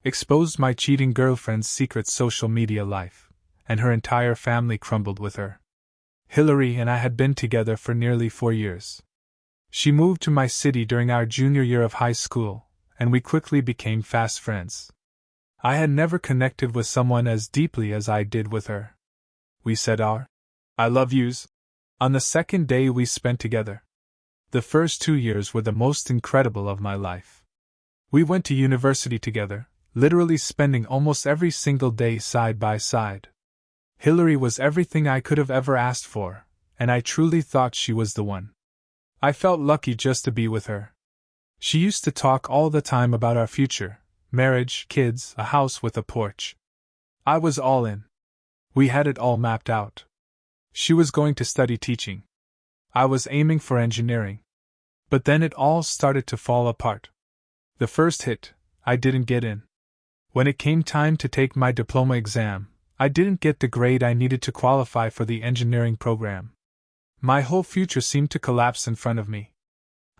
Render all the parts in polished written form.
Exposed my cheating girlfriend's secret social media life, and her entire family crumbled with her. Hillary and I had been together for nearly 4 years. She moved to my city during our junior year of high school, and we quickly became fast friends. I had never connected with someone as deeply as I did with her. We said our I love yous on the second day we spent together. The first 2 years were the most incredible of my life. We went to university together, literally spending almost every single day side by side. Hillary was everything I could have ever asked for, and I truly thought she was the one. I felt lucky just to be with her. She used to talk all the time about our future, marriage, kids, a house with a porch. I was all in. We had it all mapped out. She was going to study teaching. I was aiming for engineering. But then it all started to fall apart. The first hit, I didn't get in. When it came time to take my diploma exam, I didn't get the grade I needed to qualify for the engineering program. My whole future seemed to collapse in front of me.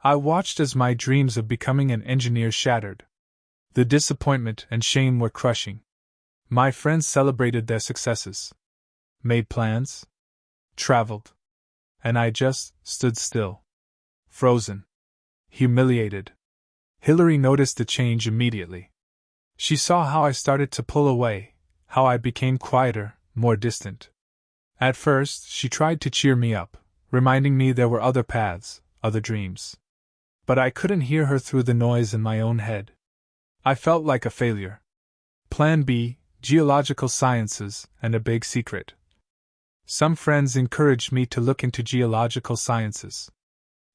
I watched as my dreams of becoming an engineer shattered. The disappointment and shame were crushing. My friends celebrated their successes, made plans, traveled, and I just stood still, frozen, humiliated. Hillary noticed the change immediately. She saw how I started to pull away, how I became quieter, more distant. At first, she tried to cheer me up, reminding me there were other paths, other dreams. But I couldn't hear her through the noise in my own head. I felt like a failure. Plan B, geological sciences, and a big secret. Some friends encouraged me to look into geological sciences.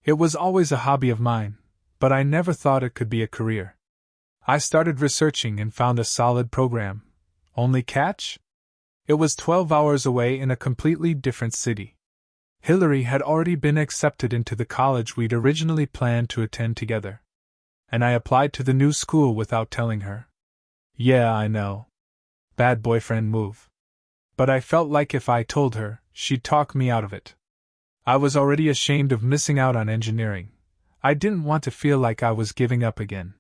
It was always a hobby of mine, but I never thought it could be a career. I started researching and found a solid program. Only catch? It was 12 hours away in a completely different city. Hillary had already been accepted into the college we'd originally planned to attend together. And I applied to the new school without telling her. Yeah, I know. Bad boyfriend move. But I felt like if I told her, she'd talk me out of it. I was already ashamed of missing out on engineering. I didn't want to feel like I was giving up again.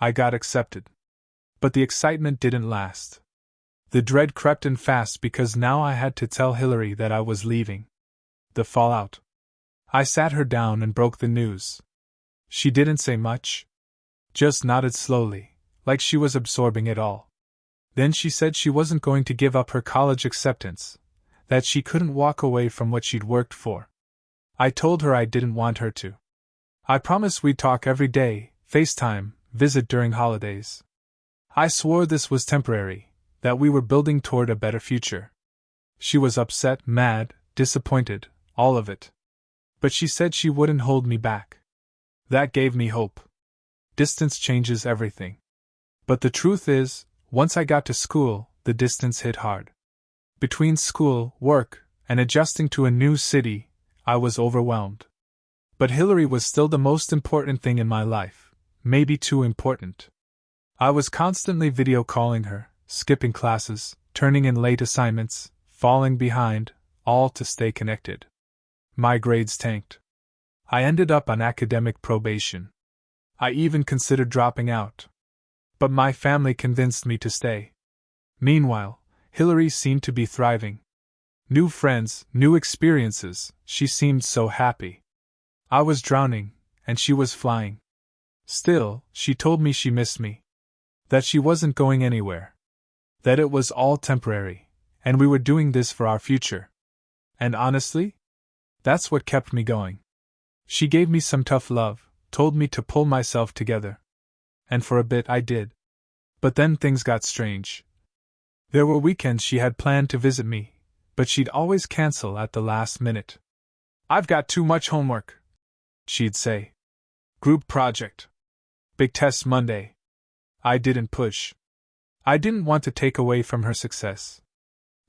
I got accepted. But the excitement didn't last. The dread crept in fast because now I had to tell Hillary that I was leaving. The fallout. I sat her down and broke the news. She didn't say much. Just nodded slowly, like she was absorbing it all. Then she said she wasn't going to give up her college acceptance, that she couldn't walk away from what she'd worked for. I told her I didn't want her to. I promised we'd talk every day, FaceTime, visit during holidays. I swore this was temporary, that we were building toward a better future. She was upset, mad, disappointed, all of it. But she said she wouldn't hold me back. That gave me hope. Distance changes everything. But the truth is, once I got to school, the distance hit hard. Between school, work, and adjusting to a new city, I was overwhelmed. But Hillary was still the most important thing in my life, maybe too important. I was constantly video calling her, skipping classes, turning in late assignments, falling behind, all to stay connected. My grades tanked. I ended up on academic probation. I even considered dropping out. But my family convinced me to stay. Meanwhile, Hillary seemed to be thriving. New friends, new experiences, she seemed so happy. I was drowning, and she was flying. Still, she told me she missed me. That she wasn't going anywhere. That it was all temporary, and we were doing this for our future. And honestly, that's what kept me going. She gave me some tough love, told me to pull myself together. And for a bit I did. But then things got strange. There were weekends she had planned to visit me, but she'd always cancel at the last minute. I've got too much homework, she'd say. Group project. Big test Monday. I didn't push. I didn't want to take away from her success.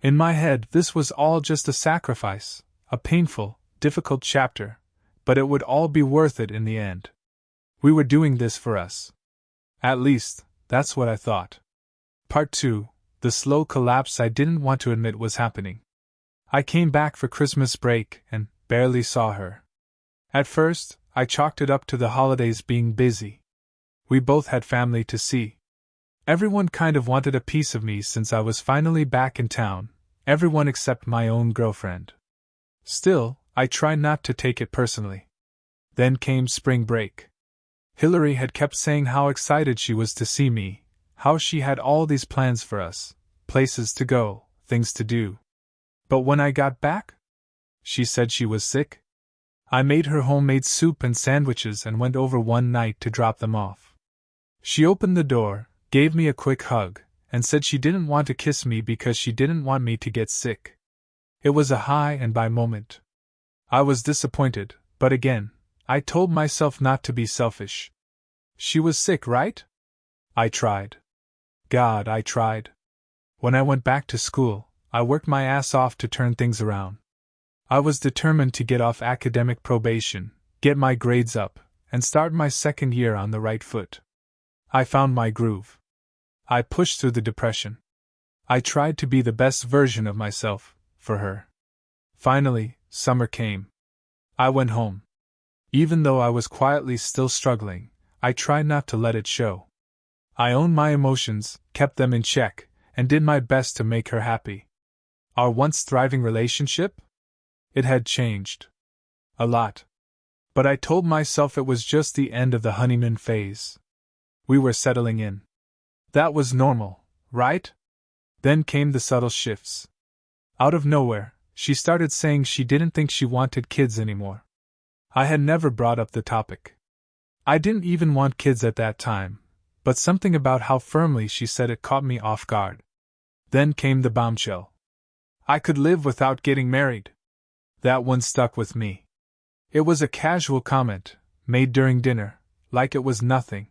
In my head, this was all just a sacrifice, a painful, difficult chapter, but it would all be worth it in the end. We were doing this for us. At least, that's what I thought. Part 2. The slow collapse I didn't want to admit was happening. I came back for Christmas break and barely saw her. At first, I chalked it up to the holidays being busy. We both had family to see. Everyone kind of wanted a piece of me since I was finally back in town, everyone except my own girlfriend. Still, I tried not to take it personally. Then came spring break. Hillary had kept saying how excited she was to see me, how she had all these plans for us, places to go, things to do. But when I got back, she said she was sick. I made her homemade soup and sandwiches and went over one night to drop them off. She opened the door, gave me a quick hug, and said she didn't want to kiss me because she didn't want me to get sick. It was a high and by moment. I was disappointed, but again, I told myself not to be selfish. She was sick, right? I tried. God, I tried. When I went back to school, I worked my ass off to turn things around. I was determined to get off academic probation, get my grades up, and start my second year on the right foot. I found my groove. I pushed through the depression. I tried to be the best version of myself, for her. Finally, summer came. I went home. Even though I was quietly still struggling, I tried not to let it show. I owned my emotions, kept them in check, and did my best to make her happy. Our once thriving relationship? It had changed. A lot. But I told myself it was just the end of the honeymoon phase. We were settling in. That was normal, right? Then came the subtle shifts. Out of nowhere, she started saying she didn't think she wanted kids anymore. I had never brought up the topic. I didn't even want kids at that time, but something about how firmly she said it caught me off guard. Then came the bombshell. I could live without getting married. That one stuck with me. It was a casual comment, made during dinner, like it was nothing.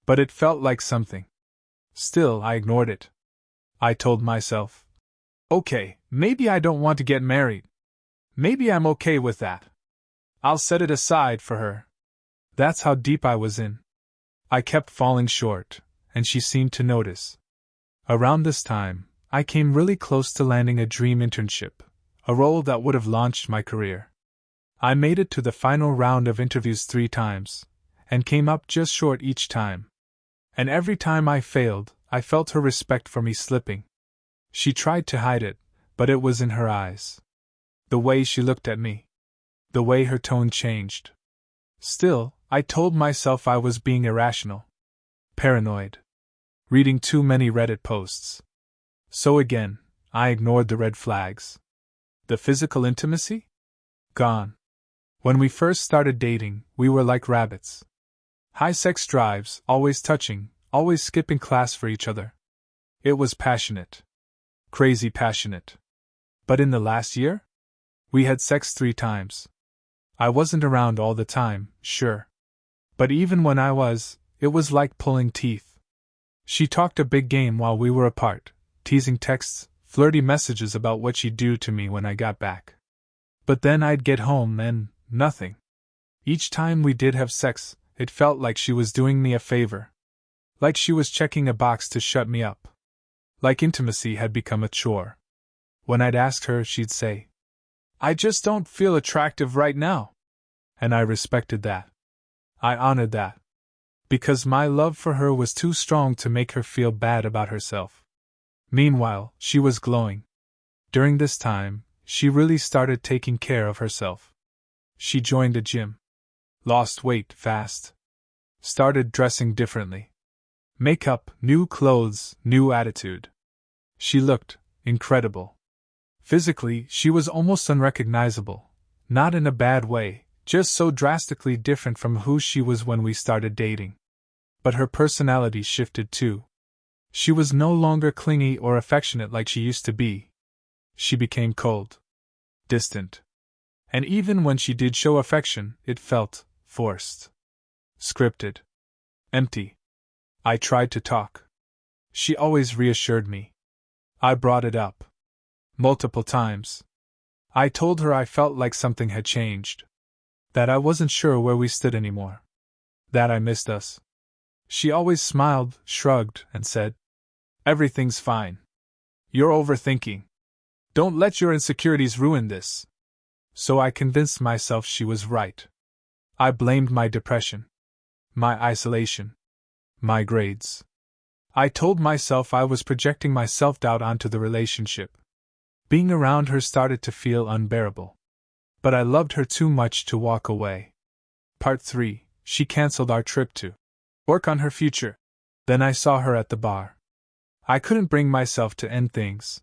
But it felt like something. Still, I ignored it. I told myself, okay, maybe I don't want to get married. Maybe I'm okay with that. I'll set it aside for her. That's how deep I was in. I kept falling short, and she seemed to notice. Around this time, I came really close to landing a dream internship, a role that would have launched my career. I made it to the final round of interviews 3 times, and came up just short each time. And every time I failed, I felt her respect for me slipping. She tried to hide it, but it was in her eyes. The way she looked at me. The way her tone changed. Still, I told myself I was being irrational. Paranoid. Reading too many Reddit posts. So again, I ignored the red flags. The physical intimacy? Gone. When we first started dating, we were like rabbits. High sex drives, always touching, always skipping class for each other. It was passionate. Crazy passionate. But in the last year? We had sex 3 times. I wasn't around all the time, sure. But even when I was, it was like pulling teeth. She talked a big game while we were apart, teasing texts, flirty messages about what she'd do to me when I got back. But then I'd get home and nothing. Each time we did have sex, it felt like she was doing me a favor. Like she was checking a box to shut me up. Like intimacy had become a chore. When I'd ask her, she'd say, I just don't feel attractive right now. And I respected that. I honored that. Because my love for her was too strong to make her feel bad about herself. Meanwhile, she was glowing. During this time, she really started taking care of herself. She joined a gym. Lost weight fast. Started dressing differently. Makeup, new clothes, new attitude. She looked incredible. Physically, she was almost unrecognizable. Not in a bad way, just so drastically different from who she was when we started dating. But her personality shifted too. She was no longer clingy or affectionate like she used to be. She became cold. Distant. And even when she did show affection, it felt forced. Scripted. Empty. I tried to talk. She always reassured me. I brought it up. Multiple times. I told her I felt like something had changed. That I wasn't sure where we stood anymore. That I missed us. She always smiled, shrugged, and said, Everything's fine. You're overthinking. Don't let your insecurities ruin this. So I convinced myself she was right. I blamed my depression. My isolation. My grades. I told myself I was projecting my self-doubt onto the relationship. Being around her started to feel unbearable. But I loved her too much to walk away. Part 3. She canceled our trip to work on her future. Then I saw her at the bar. I couldn't bring myself to end things.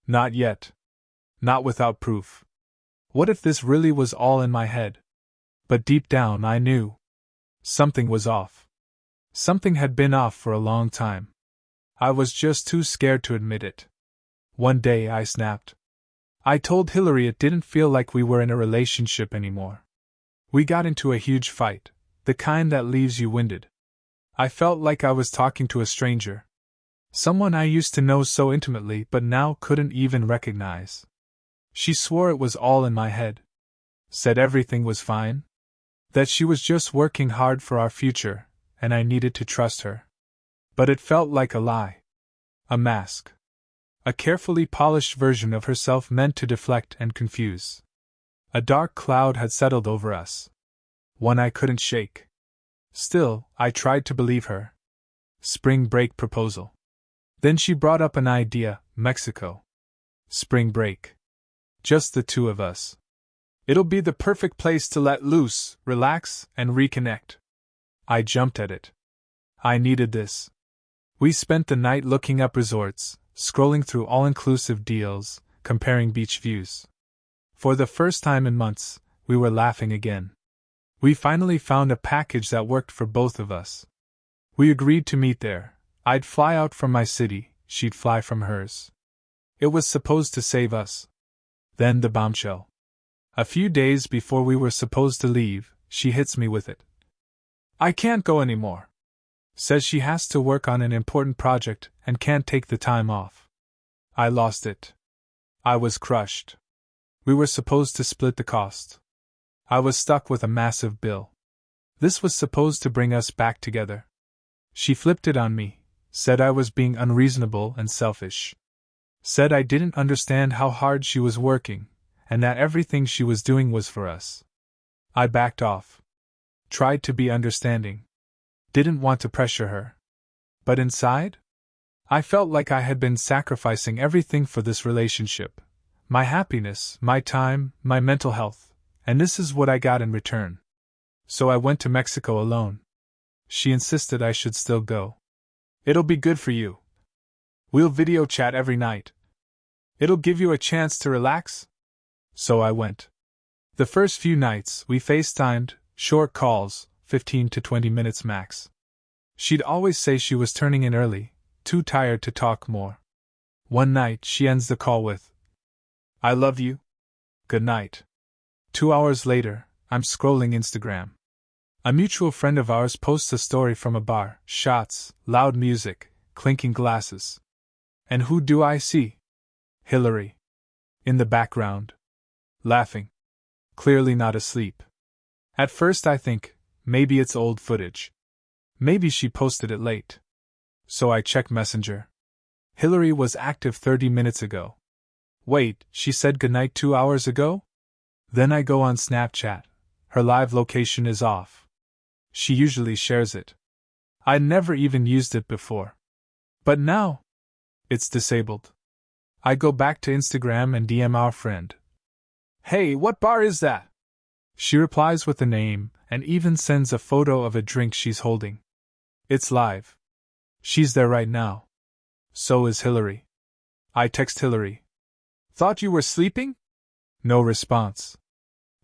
Not yet. Not without proof. What if this really was all in my head? But deep down I knew. Something was off. Something had been off for a long time. I was just too scared to admit it. One day I snapped. I told Hillary it didn't feel like we were in a relationship anymore. We got into a huge fight, the kind that leaves you winded. I felt like I was talking to a stranger. Someone I used to know so intimately but now couldn't even recognize. She swore it was all in my head. Said everything was fine. That she was just working hard for our future, and I needed to trust her. But it felt like a lie. A mask. A carefully polished version of herself meant to deflect and confuse. A dark cloud had settled over us. One I couldn't shake. Still, I tried to believe her. Spring break proposal. Then she brought up an idea, Mexico. Spring break. Just the two of us. It'll be the perfect place to let loose, relax, and reconnect. I jumped at it. I needed this. We spent the night looking up resorts, scrolling through all-inclusive deals, comparing beach views. For the first time in months, we were laughing again. We finally found a package that worked for both of us. We agreed to meet there. I'd fly out from my city, she'd fly from hers. It was supposed to save us. Then the bombshell. A few days before we were supposed to leave, she hits me with it. I can't go anymore. Says she has to work on an important project and can't take the time off. I lost it. I was crushed. We were supposed to split the cost. I was stuck with a massive bill. This was supposed to bring us back together. She flipped it on me, said I was being unreasonable and selfish. Said I didn't understand how hard she was working, and that everything she was doing was for us. I backed off. Tried to be understanding. Didn't want to pressure her. But inside? I felt like I had been sacrificing everything for this relationship. My happiness, my time, my mental health, and this is what I got in return. So I went to Mexico alone. She insisted I should still go. It'll be good for you. We'll video chat every night. It'll give you a chance to relax. So I went. The first few nights, we FaceTimed, short calls, 15 to 20 minutes max. She'd always say she was turning in early, too tired to talk more. One night, she ends the call with, I love you. Good night. 2 hours later, I'm scrolling Instagram. A mutual friend of ours posts a story from a bar, shots, loud music, clinking glasses. And who do I see? Hillary. In the background. Laughing. Clearly not asleep. At first I think, maybe it's old footage. Maybe she posted it late. So I check Messenger. Hillary was active 30 minutes ago. Wait, she said goodnight 2 hours ago? Then I go on Snapchat. Her live location is off. She usually shares it. I'd never even used it before. But now, it's disabled. I go back to Instagram and DM our friend. Hey, what bar is that? She replies with the name, and even sends a photo of a drink she's holding. It's live. She's there right now. So is Hillary. I text Hillary. Thought you were sleeping? No response.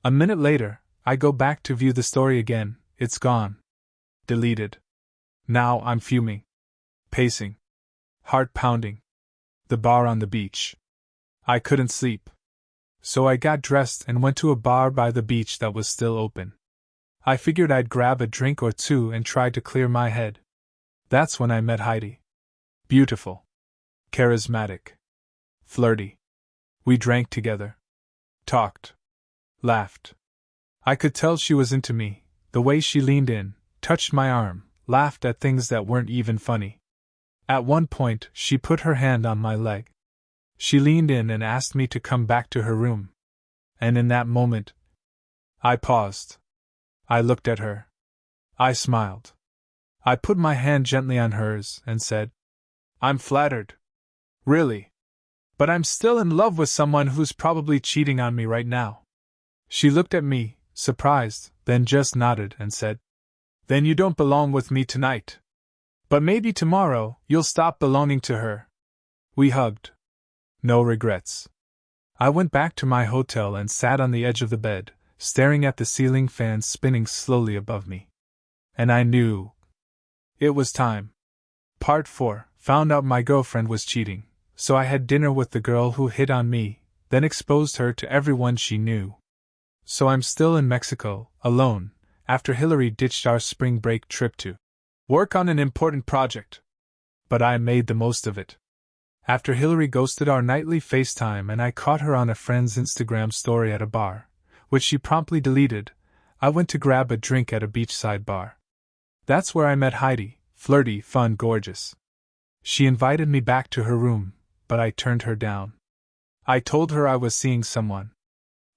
A minute later, I go back to view the story again. It's gone. Deleted. Now I'm fuming. Pacing. Heart pounding. The bar on the beach. I couldn't sleep. So I got dressed and went to a bar by the beach that was still open. I figured I'd grab a drink or two and try to clear my head. That's when I met Heidi. Beautiful. Charismatic. Flirty. We drank together. Talked. Laughed. I could tell she was into me, the way she leaned in, touched my arm, laughed at things that weren't even funny. At one point, she put her hand on my leg. She leaned in and asked me to come back to her room. And in that moment, I paused. I looked at her. I smiled. I put my hand gently on hers and said, I'm flattered. Really. But I'm still in love with someone who's probably cheating on me right now. She looked at me, surprised, then just nodded and said, Then you don't belong with me tonight. But maybe tomorrow, you'll stop belonging to her. We hugged. No regrets. I went back to my hotel and sat on the edge of the bed, staring at the ceiling fan spinning slowly above me. And I knew. It was time. Part 4. Found out my girlfriend was cheating, so I had dinner with the girl who hit on me, then exposed her to everyone she knew. So I'm still in Mexico, alone, after Hillary ditched our spring break trip to work on an important project. But I made the most of it. After Hillary ghosted our nightly FaceTime and I caught her on a friend's Instagram story at a bar, which she promptly deleted, I went to grab a drink at a beachside bar. That's where I met Heidi, flirty, fun, gorgeous. She invited me back to her room, but I turned her down. I told her I was seeing someone.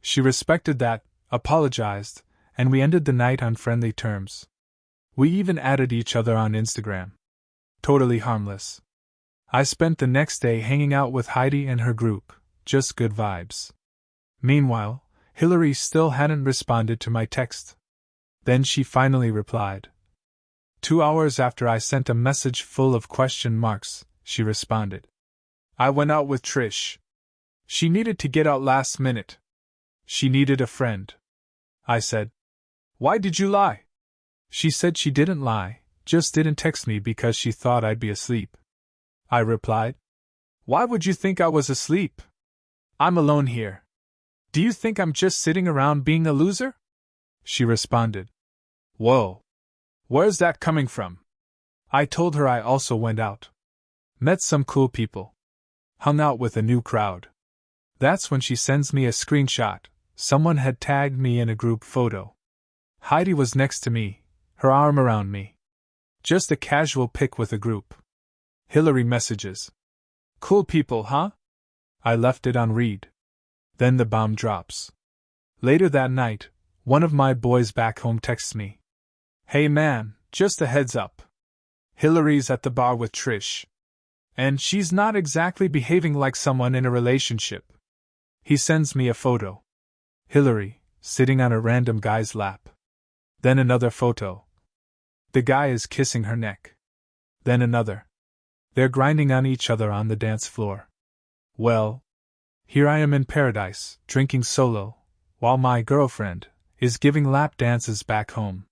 She respected that, apologized, and we ended the night on friendly terms. We even added each other on Instagram. Totally harmless. I spent the next day hanging out with Heidi and her group, just good vibes. Meanwhile, Hillary still hadn't responded to my text. Then she finally replied. 2 hours after I sent a message full of question marks, she responded. I went out with Trish. She needed to get out last minute. She needed a friend. I said. Why did you lie? She said she didn't lie, just didn't text me because she thought I'd be asleep. I replied. Why would you think I was asleep? I'm alone here. Do you think I'm just sitting around being a loser? She responded. Whoa. Where's that coming from? I told her I also went out. Met some cool people. Hung out with a new crowd. That's when she sends me a screenshot. Someone had tagged me in a group photo. Heidi was next to me, her arm around me. Just a casual pic with a group. Hillary messages. Cool people, huh? I left it on read. Then the bomb drops. Later that night, one of my boys back home texts me. Hey man, just a heads up. Hillary's at the bar with Trish. And she's not exactly behaving like someone in a relationship. He sends me a photo. Hillary, sitting on a random guy's lap. Then another photo. The guy is kissing her neck. Then another. They're grinding on each other on the dance floor. Well, here I am in paradise, drinking solo, while my girlfriend is giving lap dances back home.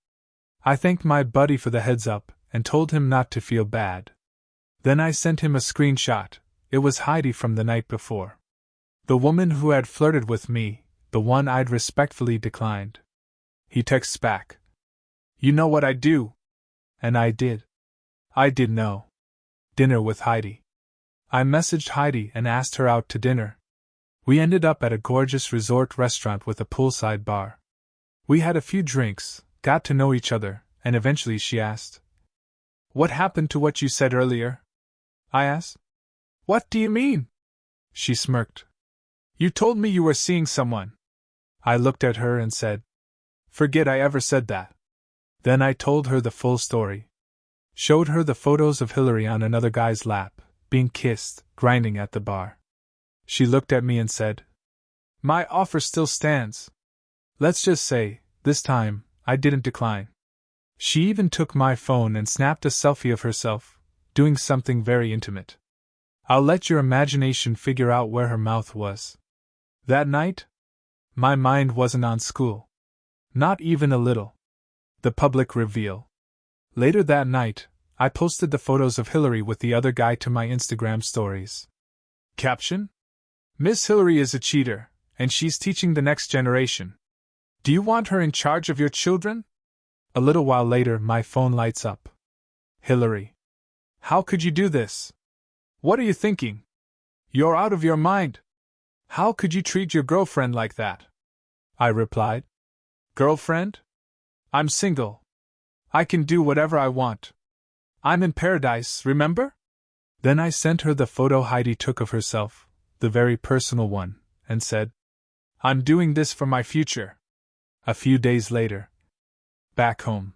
I thanked my buddy for the heads up and told him not to feel bad. Then I sent him a screenshot. It was Heidi from the night before. The woman who had flirted with me, the one I'd respectfully declined. He texts back. You know what I'd do? And I did. I did know. Dinner with Heidi. I messaged Heidi and asked her out to dinner. We ended up at a gorgeous resort restaurant with a poolside bar. We had a few drinks, got to know each other, and eventually she asked, What happened to what you said earlier? I asked. What do you mean? She smirked. You told me you were seeing someone. I looked at her and said, Forget I ever said that. Then I told her the full story. Showed her the photos of Hillary on another guy's lap, being kissed, grinding at the bar. She looked at me and said, My offer still stands. Let's just say, this time, I didn't decline. She even took my phone and snapped a selfie of herself, doing something very intimate. I'll let your imagination figure out where her mouth was. That night, my mind wasn't on school. Not even a little. The public reveal. Later that night, I posted the photos of Hillary with the other guy to my Instagram stories. Caption? Miss Hillary is a cheater, and she's teaching the next generation. Do you want her in charge of your children? A little while later, my phone lights up. Hillary. How could you do this? What are you thinking? You're out of your mind. How could you treat your girlfriend like that? I replied. Girlfriend? I'm single. I can do whatever I want. I'm in paradise, remember? Then I sent her the photo Heidi took of herself, the very personal one, and said, I'm doing this for my future. A few days later. Back home.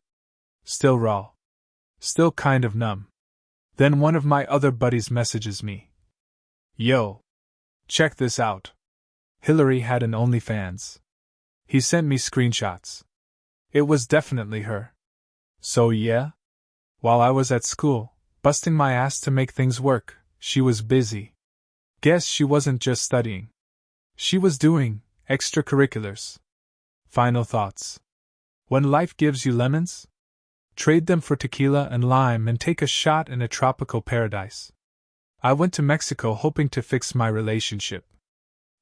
Still raw. Still kind of numb. Then one of my other buddies messages me. Yo! Check this out. Hillary had an OnlyFans. He sent me screenshots. It was definitely her. So yeah? While I was at school, busting my ass to make things work, she was busy. Guess she wasn't just studying. She was doing extracurriculars. Final thoughts. When life gives you lemons, trade them for tequila and lime and take a shot in a tropical paradise. I went to Mexico hoping to fix my relationship.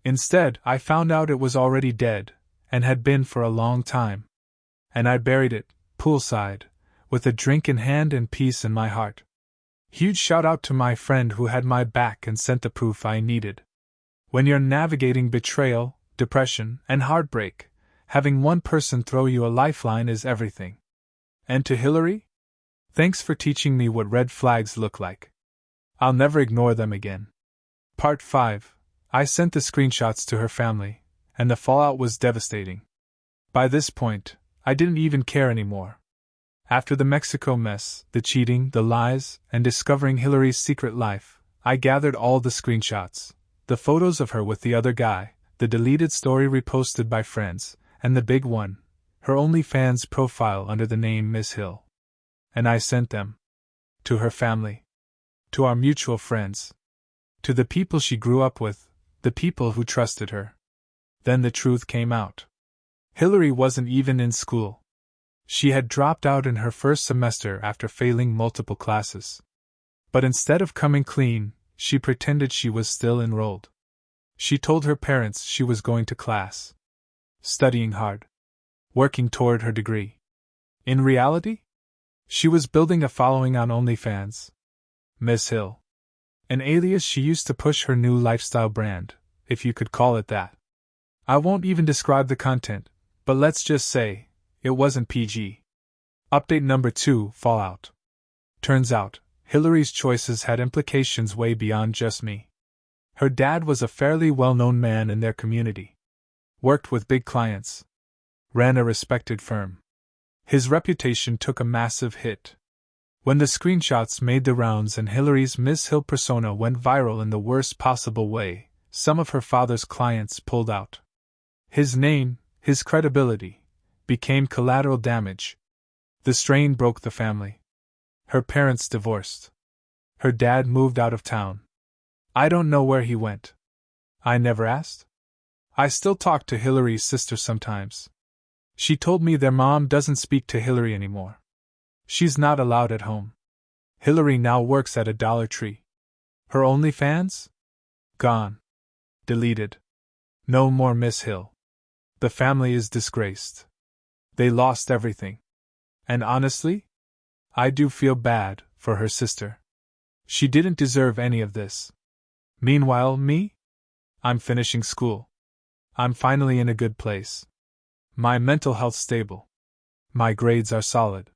Instead, I found out it was already dead, and had been for a long time. And I buried it, poolside, with a drink in hand and peace in my heart. Huge shout out to my friend who had my back and sent the proof I needed. When you're navigating betrayal, depression, and heartbreak, having one person throw you a lifeline is everything. And to Hillary? Thanks for teaching me what red flags look like. I'll never ignore them again. Part 5. I sent the screenshots to her family, and the fallout was devastating. By this point, I didn't even care anymore. After the Mexico mess, the cheating, the lies, and discovering Hillary's secret life, I gathered all the screenshots, the photos of her with the other guy, the deleted story reposted by friends, and the big one, her OnlyFans profile under the name Miss Hill. And I sent them. To her family. To our mutual friends. To the people she grew up with, the people who trusted her. Then the truth came out. Hillary wasn't even in school. She had dropped out in her first semester after failing multiple classes. But instead of coming clean, she pretended she was still enrolled. She told her parents she was going to class. Studying hard. Working toward her degree. In reality? She was building a following on OnlyFans. Miss Hill. An alias she used to push her new lifestyle brand, if you could call it that. I won't even describe the content, but let's just say, it wasn't PG. Update number 2, Fallout. Turns out, Hillary's choices had implications way beyond just me. Her dad was a fairly well-known man in their community. Worked with big clients. Ran a respected firm. His reputation took a massive hit. When the screenshots made the rounds and Hillary's Miss Hill persona went viral in the worst possible way, some of her father's clients pulled out. His name, his credibility, became collateral damage. The strain broke the family. Her parents divorced. Her dad moved out of town. I don't know where he went. I never asked. I still talk to Hillary's sister sometimes. She told me their mom doesn't speak to Hillary anymore. She's not allowed at home. Hillary now works at a Dollar Tree. Her OnlyFans? Gone. Deleted. No more Miss Hill. The family is disgraced. They lost everything. And honestly, I do feel bad for her sister. She didn't deserve any of this. Meanwhile, me? I'm finishing school. I'm finally in a good place. My mental health stable. My grades are solid.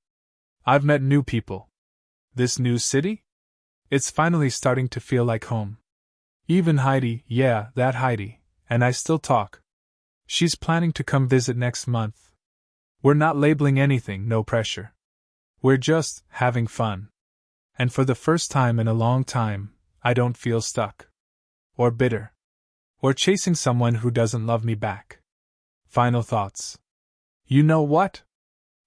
I've met new people. This new city? It's finally starting to feel like home. Even Heidi, yeah, that Heidi, and I still talk. She's planning to come visit next month. We're not labeling anything, no pressure. We're just having fun. And for the first time in a long time, I don't feel stuck. Or bitter. Or chasing someone who doesn't love me back. Final thoughts. You know what?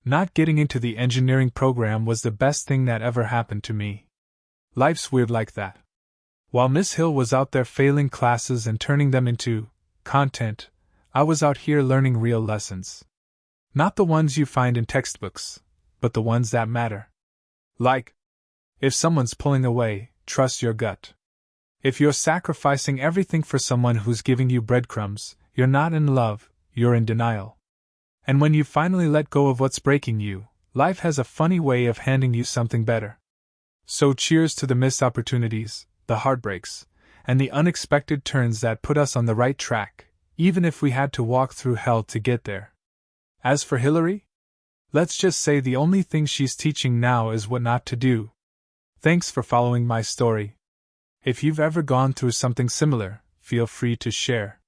Not getting into the engineering program was the best thing that ever happened to me. Life's weird like that. While Miss Hill was out there failing classes and turning them into content, I was out here learning real lessons. Not the ones you find in textbooks, but the ones that matter. Like, if someone's pulling away, trust your gut. If you're sacrificing everything for someone who's giving you breadcrumbs, you're not in love, you're in denial. And when you finally let go of what's breaking you, life has a funny way of handing you something better. So cheers to the missed opportunities, the heartbreaks, and the unexpected turns that put us on the right track, even if we had to walk through hell to get there. As for Hillary? Let's just say the only thing she's teaching now is what not to do. Thanks for following my story. If you've ever gone through something similar, feel free to share.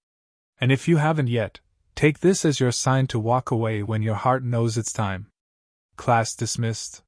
And if you haven't yet, take this as your sign to walk away when your heart knows it's time. Class dismissed.